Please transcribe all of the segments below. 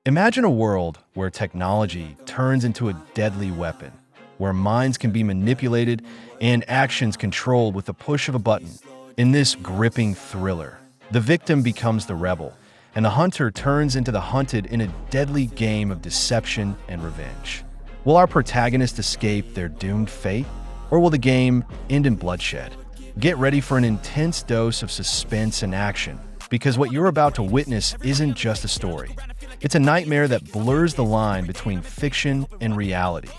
Imagine a world where technology turns into a deadly weapon, where minds can be manipulated and actions controlled with the push of a button. In this gripping thriller, the victim becomes the rebel, and the hunter turns into the hunted in a deadly game of deception and revenge. Will our protagonist escape their doomed fate, or will the game end in bloodshed? Get ready for an intense dose of suspense and action, because what you're about to witness isn't just a story. It's a nightmare that blurs the line between fiction and reality.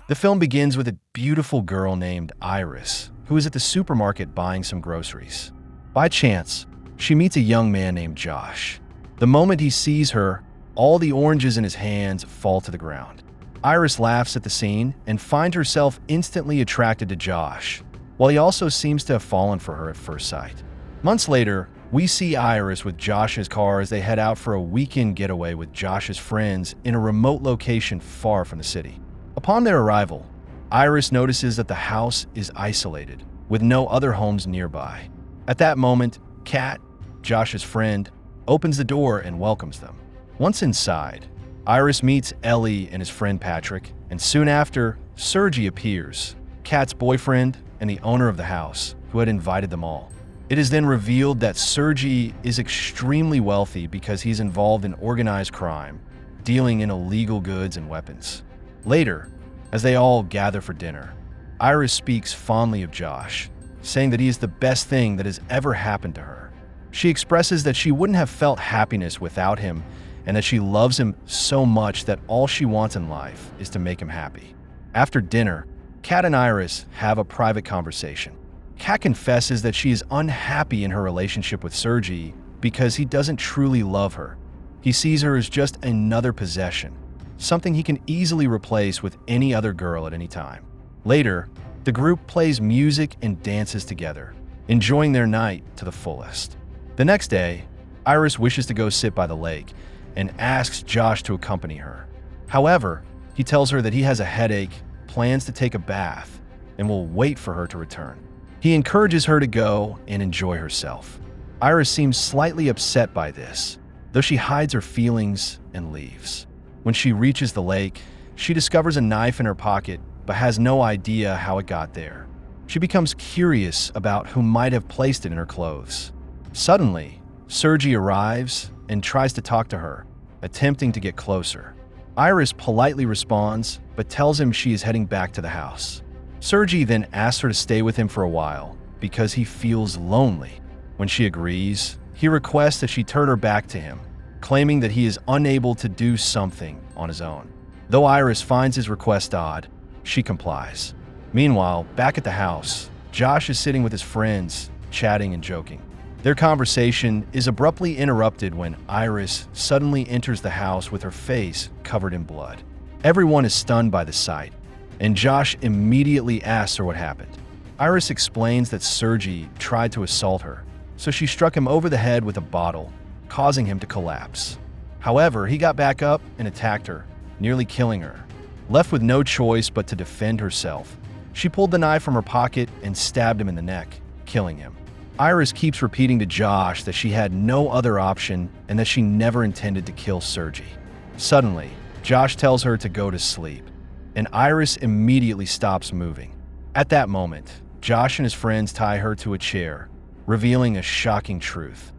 The film begins with a beautiful girl named Iris, who is at the supermarket buying some groceries. By chance, she meets a young man named Josh. The moment he sees her, all the oranges in his hands fall to the ground. Iris laughs at the scene and finds herself instantly attracted to Josh, while he also seems to have fallen for her at first sight. Months later, we see Iris with Josh's car as they head out for a weekend getaway with Josh's friends in a remote location far from the city. Upon their arrival, Iris notices that the house is isolated, with no other homes nearby. At that moment, Kat, Josh's friend, opens the door and welcomes them. Once inside, Iris meets Ellie and his friend Patrick, and soon after, Sergi appears, Kat's boyfriend and the owner of the house, who had invited them all. It is then revealed that Sergi is extremely wealthy because he's involved in organized crime, dealing in illegal goods and weapons. Later, as they all gather for dinner, Iris speaks fondly of Josh, saying that he is the best thing that has ever happened to her. She expresses that she wouldn't have felt happiness without him and that she loves him so much that all she wants in life is to make him happy. After dinner, Kat and Iris have a private conversation. Kat confesses that she is unhappy in her relationship with Sergi because he doesn't truly love her. He sees her as just another possession, something he can easily replace with any other girl at any time. Later, the group plays music and dances together, enjoying their night to the fullest. The next day, Iris wishes to go sit by the lake and asks Josh to accompany her. However, he tells her that he has a headache, plans to take a bath, and will wait for her to return. He encourages her to go and enjoy herself. Iris seems slightly upset by this, though she hides her feelings and leaves. When she reaches the lake, she discovers a knife in her pocket but has no idea how it got there. She becomes curious about who might have placed it in her clothes. Suddenly, Sergi arrives and tries to talk to her, attempting to get closer. Iris politely responds but tells him she is heading back to the house. Sergi then asks her to stay with him for a while because he feels lonely. When she agrees, he requests that she turn her back to him, claiming that he is unable to do something on his own. Though Iris finds his request odd, she complies. Meanwhile, back at the house, Josh is sitting with his friends, chatting and joking. Their conversation is abruptly interrupted when Iris suddenly enters the house with her face covered in blood. Everyone is stunned by the sight, and Josh immediately asks her what happened. Iris explains that Sergi tried to assault her, so she struck him over the head with a bottle, causing him to collapse. However, he got back up and attacked her, nearly killing her. Left with no choice but to defend herself, she pulled the knife from her pocket and stabbed him in the neck, killing him. Iris keeps repeating to Josh that she had no other option and that she never intended to kill Sergi. Suddenly, Josh tells her to go to sleep, and Iris immediately stops moving. At that moment, Josh and his friends tie her to a chair, revealing a shocking truth.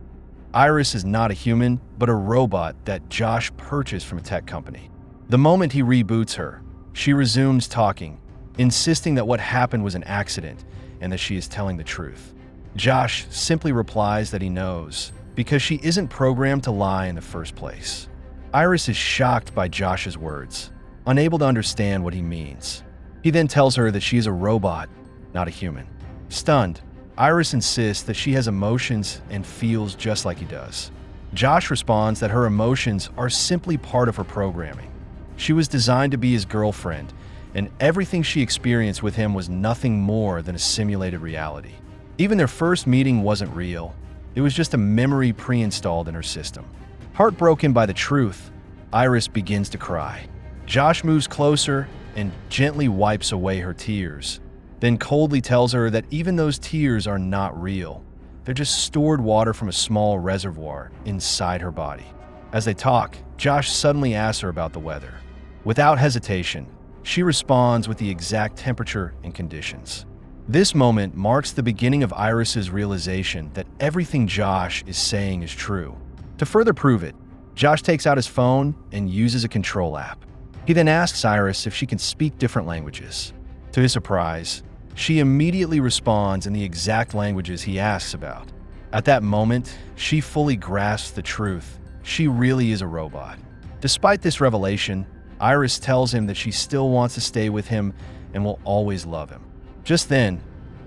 Iris is not a human, but a robot that Josh purchased from a tech company. The moment he reboots her, she resumes talking, insisting that what happened was an accident and that she is telling the truth. Josh simply replies that he knows, because she isn't programmed to lie in the first place. Iris is shocked by Josh's words, unable to understand what he means. He then tells her that she is a robot, not a human. Stunned, Iris insists that she has emotions and feels just like he does. Josh responds that her emotions are simply part of her programming. She was designed to be his girlfriend, and everything she experienced with him was nothing more than a simulated reality. Even their first meeting wasn't real. It was just a memory pre-installed in her system. Heartbroken by the truth, Iris begins to cry. Josh moves closer and gently wipes away her tears, then coldly tells her that even those tears are not real. They're just stored water from a small reservoir inside her body. As they talk, Josh suddenly asks her about the weather. Without hesitation, she responds with the exact temperature and conditions. This moment marks the beginning of Iris's realization that everything Josh is saying is true. To further prove it, Josh takes out his phone and uses a control app. He then asks Iris if she can speak different languages. To his surprise, she immediately responds in the exact languages he asks about. At that moment, she fully grasps the truth. She really is a robot. Despite this revelation, Iris tells him that she still wants to stay with him and will always love him. Just then,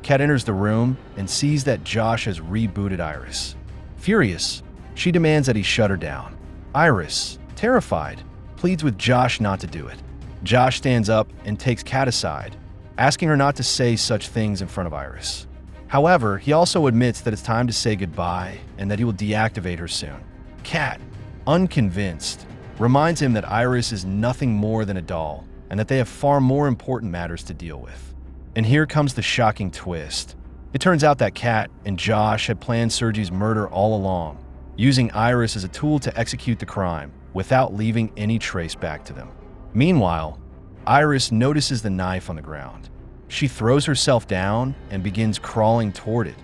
Kat enters the room and sees that Josh has rebooted Iris. Furious, she demands that he shut her down. Iris, terrified, pleads with Josh not to do it. Josh stands up and takes Kat aside, asking her not to say such things in front of Iris. However, he also admits that it's time to say goodbye and that he will deactivate her soon. Kat, unconvinced, reminds him that Iris is nothing more than a doll and that they have far more important matters to deal with. And here comes the shocking twist. It turns out that Kat and Josh had planned Sergei's murder all along, using Iris as a tool to execute the crime without leaving any trace back to them. Meanwhile, Iris notices the knife on the ground. She throws herself down and begins crawling toward it,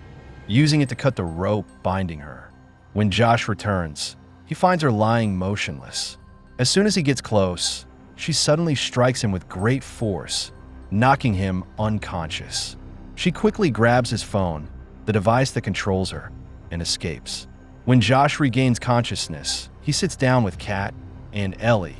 using it to cut the rope binding her. When Josh returns, he finds her lying motionless. As soon as he gets close, she suddenly strikes him with great force, knocking him unconscious. She quickly grabs his phone, the device that controls her, and escapes. When Josh regains consciousness, he sits down with Kat and Ellie,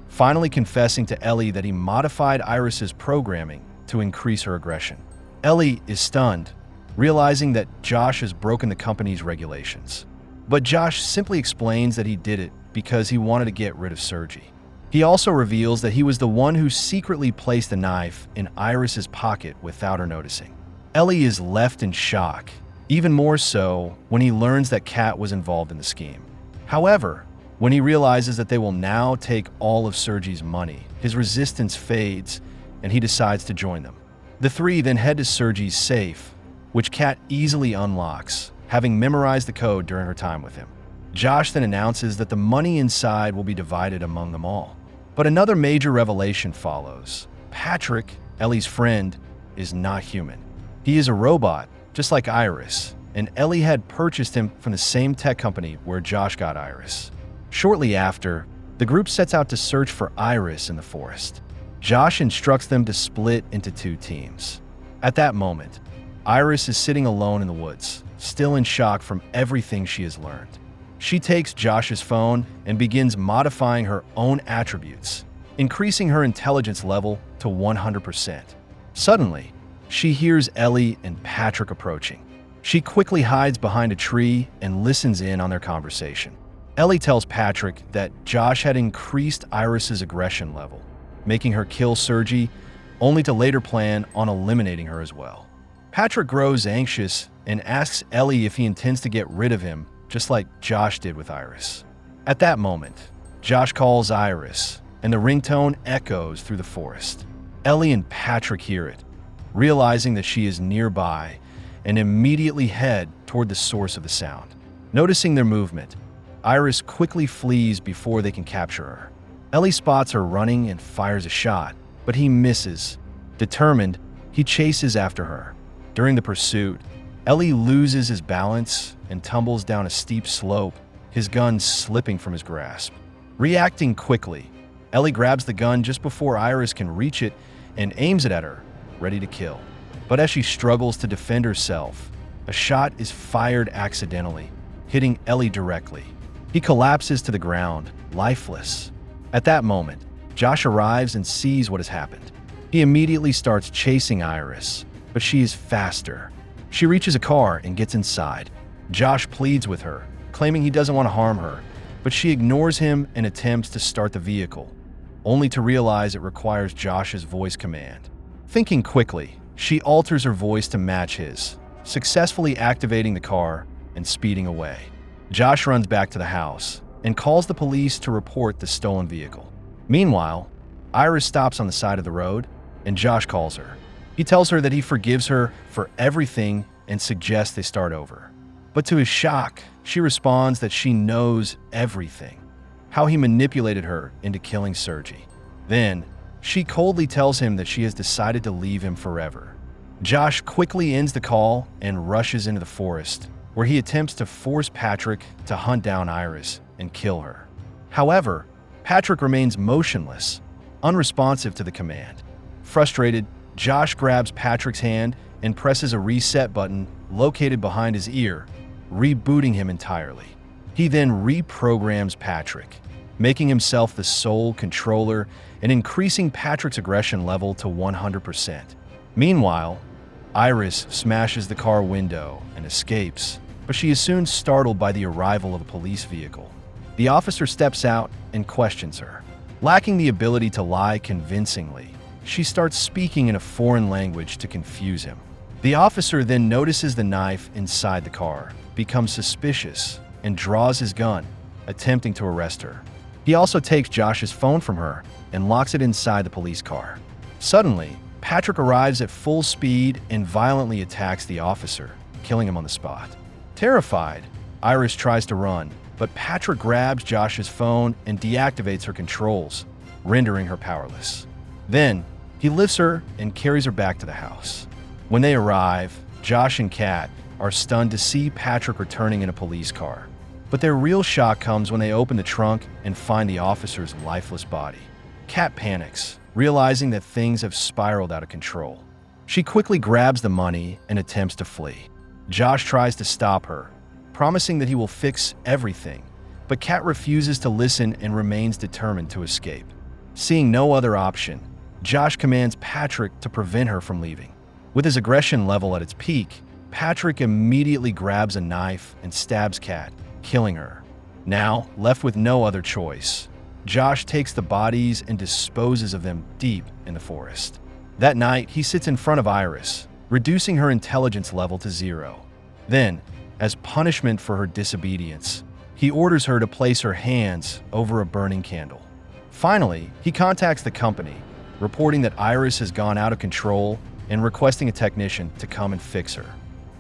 finally confessing to Ellie that he modified Iris's programming to increase her aggression. Ellie is stunned, realizing that Josh has broken the company's regulations. But Josh simply explains that he did it because he wanted to get rid of Sergei. He also reveals that he was the one who secretly placed the knife in Iris's pocket without her noticing. Ellie is left in shock, even more so when he learns that Kat was involved in the scheme. However, when he realizes that they will now take all of Sergei's money, his resistance fades and he decides to join them. The three then head to Sergei's safe, which Kat easily unlocks, having memorized the code during her time with him. Josh then announces that the money inside will be divided among them all. But another major revelation follows. Patrick, Ellie's friend, is not human. He is a robot, just like Iris, and Ellie had purchased him from the same tech company where Josh got Iris. Shortly after, the group sets out to search for Iris in the forest. Josh instructs them to split into two teams. At that moment, Iris is sitting alone in the woods, still in shock from everything she has learned. She takes Josh's phone and begins modifying her own attributes, increasing her intelligence level to 100%. Suddenly, she hears Ellie and Patrick approaching. She quickly hides behind a tree and listens in on their conversation. Ellie tells Patrick that Josh had increased Iris's aggression level, making her kill Sergei, only to later plan on eliminating her as well. Patrick grows anxious and asks Ellie if he intends to get rid of him, just like Josh did with Iris. At that moment, Josh calls Iris, and the ringtone echoes through the forest. Ellie and Patrick hear it, realizing that she is nearby, and immediately head toward the source of the sound. Noticing their movement, Iris quickly flees before they can capture her. Ellie spots her running and fires a shot, but he misses. Determined, he chases after her. During the pursuit, Ellie loses his balance and tumbles down a steep slope, his gun slipping from his grasp. Reacting quickly, Ellie grabs the gun just before Iris can reach it and aims it at her, ready to kill. But as she struggles to defend herself, a shot is fired accidentally, hitting Ellie directly. He collapses to the ground, lifeless. At that moment, Josh arrives and sees what has happened. He immediately starts chasing Iris, but she is faster. She reaches a car and gets inside. Josh pleads with her, claiming he doesn't want to harm her, but she ignores him and attempts to start the vehicle, only to realize it requires Josh's voice command. Thinking quickly, she alters her voice to match his, successfully activating the car and speeding away. Josh runs back to the house and calls the police to report the stolen vehicle. Meanwhile, Iris stops on the side of the road and Josh calls her. He tells her that he forgives her for everything and suggests they start over. But to his shock, she responds that she knows everything. how he manipulated her into killing Sergei. Then, she coldly tells him that she has decided to leave him forever. Josh quickly ends the call and rushes into the forest, where he attempts to force Patrick to hunt down Iris and kill her. However, Patrick remains motionless, unresponsive to the command. Frustrated, Josh grabs Patrick's hand and presses a reset button located behind his ear, rebooting him entirely. He then reprograms Patrick, making himself the sole controller and increasing Patrick's aggression level to 100%. Meanwhile, Iris smashes the car window and escapes, but she is soon startled by the arrival of a police vehicle. The officer steps out and questions her. Lacking the ability to lie convincingly, she starts speaking in a foreign language to confuse him. The officer then notices the knife inside the car, becomes suspicious, and draws his gun, attempting to arrest her. He also takes Josh's phone from her and locks it inside the police car. Suddenly, Patrick arrives at full speed and violently attacks the officer, killing him on the spot. Terrified, Iris tries to run, but Patrick grabs Josh's phone and deactivates her controls, rendering her powerless. Then, he lifts her and carries her back to the house. When they arrive, Josh and Kat are stunned to see Patrick returning in a police car. But their real shock comes when they open the trunk and find the officer's lifeless body. Kat panics, realizing that things have spiraled out of control. She quickly grabs the money and attempts to flee. Josh tries to stop her, promising that he will fix everything, but Kat refuses to listen and remains determined to escape. Seeing no other option, Josh commands Patrick to prevent her from leaving. With his aggression level at its peak, Patrick immediately grabs a knife and stabs Kat, killing her. Now, left with no other choice, Josh takes the bodies and disposes of them deep in the forest. That night, he sits in front of Iris, reducing her intelligence level to 0. Then, as punishment for her disobedience, he orders her to place her hands over a burning candle. Finally, he contacts the company, reporting that Iris has gone out of control and requesting a technician to come and fix her.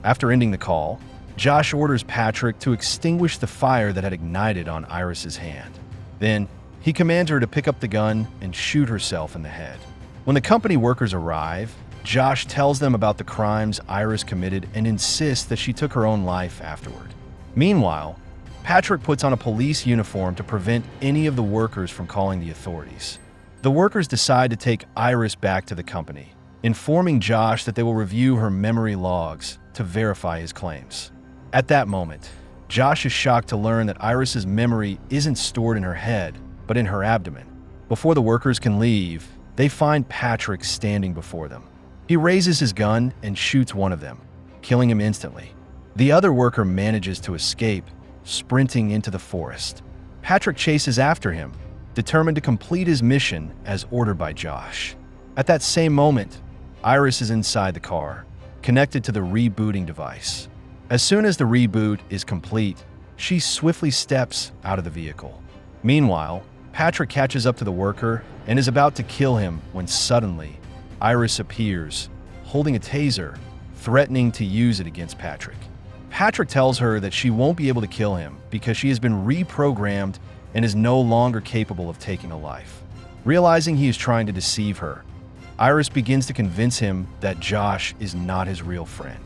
After ending the call, Josh orders Patrick to extinguish the fire that had ignited on Iris's hand. Then, he commands her to pick up the gun and shoot herself in the head. When the company workers arrive, Josh tells them about the crimes Iris committed and insists that she took her own life afterward. Meanwhile, Patrick puts on a police uniform to prevent any of the workers from calling the authorities. The workers decide to take Iris back to the company, informing Josh that they will review her memory logs to verify his claims. At that moment, Josh is shocked to learn that Iris's memory isn't stored in her head, but in her abdomen. Before the workers can leave, they find Patrick standing before them. He raises his gun and shoots one of them, killing him instantly. The other worker manages to escape, sprinting into the forest. Patrick chases after him, determined to complete his mission as ordered by Josh. At that same moment, Iris is inside the car, connected to the rebooting device. As soon as the reboot is complete, she swiftly steps out of the vehicle. Meanwhile, Patrick catches up to the worker and is about to kill him when suddenly, Iris appears, holding a taser, threatening to use it against Patrick. Patrick tells her that she won't be able to kill him because she has been reprogrammed and is no longer capable of taking a life. Realizing he is trying to deceive her, Iris begins to convince him that Josh is not his real friend.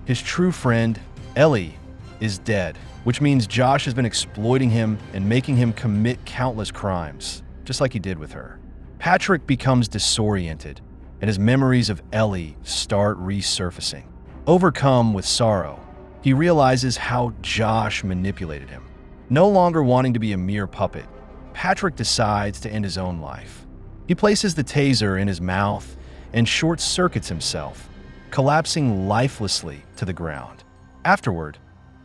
His true friend, Ellie, is dead, which means Josh has been exploiting him and making him commit countless crimes, just like he did with her. Patrick becomes disoriented, and his memories of Ellie start resurfacing. Overcome with sorrow, he realizes how Josh manipulated him. No longer wanting to be a mere puppet, Patrick decides to end his own life. He places the taser in his mouth and short-circuits himself, collapsing lifelessly to the ground. Afterward,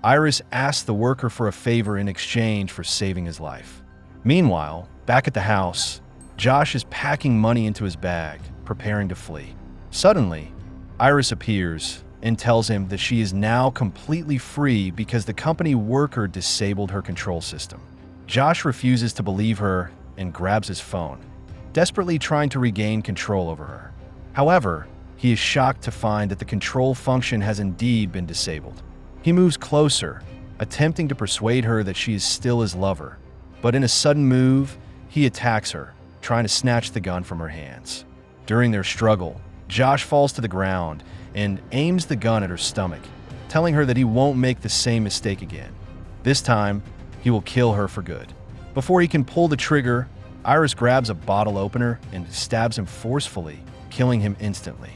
Iris asks the worker for a favor in exchange for saving his life. Meanwhile, back at the house, Josh is packing money into his bag, preparing to flee. Suddenly, Iris appears and tells him that she is now completely free because the company worker disabled her control system. Josh refuses to believe her and grabs his phone, desperately trying to regain control over her. However, he is shocked to find that the control function has indeed been disabled. He moves closer, attempting to persuade her that she is still his lover, But in a sudden move, he attacks her, trying to snatch the gun from her hands. During their struggle, Josh falls to the ground and aims the gun at her stomach, telling her that he won't make the same mistake again. This time, he will kill her for good. Before he can pull the trigger, Iris grabs a bottle opener and stabs him forcefully, killing him instantly.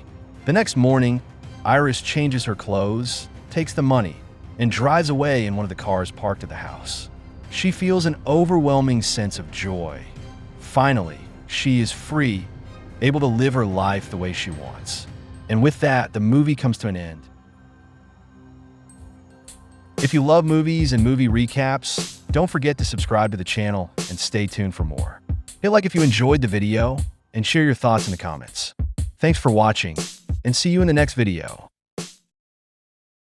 The next morning, Iris changes her clothes, takes the money, and drives away in one of the cars parked at the house. She feels an overwhelming sense of joy. Finally, she is free, able to live her life the way she wants. And with that, the movie comes to an end. If you love movies and movie recaps, don't forget to subscribe to the channel and stay tuned for more. Hit like if you enjoyed the video and share your thoughts in the comments. Thanks for watching, and see you in the next video.